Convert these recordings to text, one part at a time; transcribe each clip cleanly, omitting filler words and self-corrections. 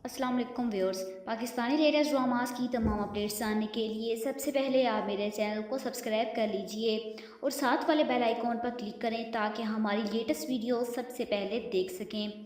अस्सलाम वालेकुम viewers. Pakistani latest dramas की तमाम अपडेट्स जानने के लिए सबसे पहले आप मेरे चैनल को सब्सक्राइब कर लीजिए और साथ वाले बेल आइकॉन पर क्लिक करें ताकि हमारी लेटेस्ट वीडियो सबसे पहले देख सकें।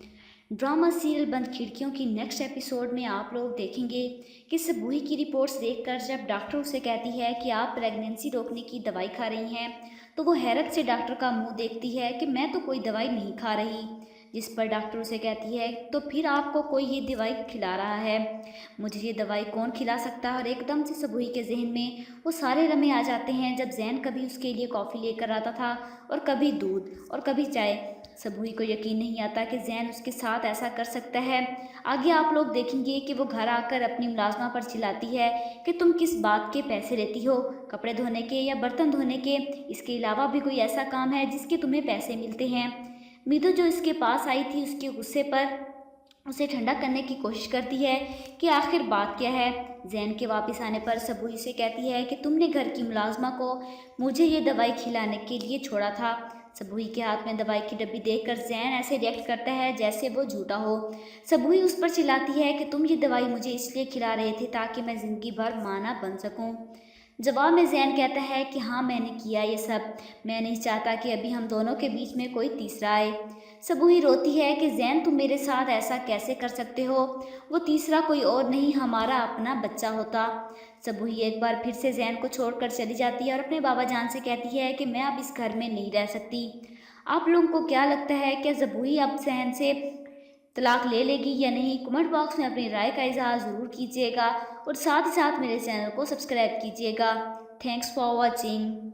ड्रामा सीरियल बंद खिड़कियों की नेक्स्ट एपिसोड में आप लोग देखेंगे कि सबूही की रिपोर्ट्स देखकर जब डॉक्टर उसे कहती है कि आप प्रेगनेंसी रोकने की दवाई खा रही हैं, तो वो हैरत से डॉक्टर का मुंह देखती है कि मैं तो कोई दवाई नहीं खा रही। जिस पर डॉक्टर उसे कहती है तो फिर आपको कोई ये दवाई खिला रहा है, मुझे ये दवाई कौन खिला सकता है। और एकदम से सबूही के जहन में वो सारे लम्हे आ जाते हैं जब जैन कभी उसके लिए कॉफ़ी लेकर आता था और कभी दूध और कभी चाय। सबूही को यकीन नहीं आता कि जैन उसके साथ ऐसा कर सकता है। आगे आप लोग देखेंगे कि वो घर आकर अपनी मुलाजमा पर चिल्लाती है कि तुम किस बात के पैसे लेती हो, कपड़े धोने के या बर्तन धोने के, इसके अलावा भी कोई ऐसा काम है जिसके तुम्हें पैसे मिलते हैं। मीतू जो इसके पास आई थी उसके गुस्से पर उसे ठंडा करने की कोशिश करती है कि आखिर बात क्या है। जैन के वापस आने पर सबूही से कहती है कि तुमने घर की मुलाजमा को मुझे ये दवाई खिलाने के लिए छोड़ा था। सबूही के हाथ में दवाई की डब्बी देखकर जैन ऐसे रिएक्ट करता है जैसे वो झूठा हो। सबूही उस पर चिल्लाती है कि तुम ये दवाई मुझे इसलिए खिला रहे थे ताकि मैं ज़िंदगी भर मां ना बन सकूं। जवाब में जैन कहता है कि हाँ मैंने किया ये सब, मैं नहीं चाहता कि अभी हम दोनों के बीच में कोई तीसरा आए। सबूही रोती है कि जैन तुम मेरे साथ ऐसा कैसे कर सकते हो, वो तीसरा कोई और नहीं हमारा अपना बच्चा होता। सबूही एक बार फिर से जैन को छोड़कर चली जाती है और अपने बाबा जान से कहती है कि मैं अब इस घर में नहीं रह सकती। आप लोगों को क्या लगता है क्या सबूही अब जैन से तलाक ले लेगी या नहीं? कमेंट बॉक्स में अपनी राय का इजहार ज़रूर कीजिएगा और साथ ही साथ मेरे चैनल को सब्सक्राइब कीजिएगा। Thanks for watching.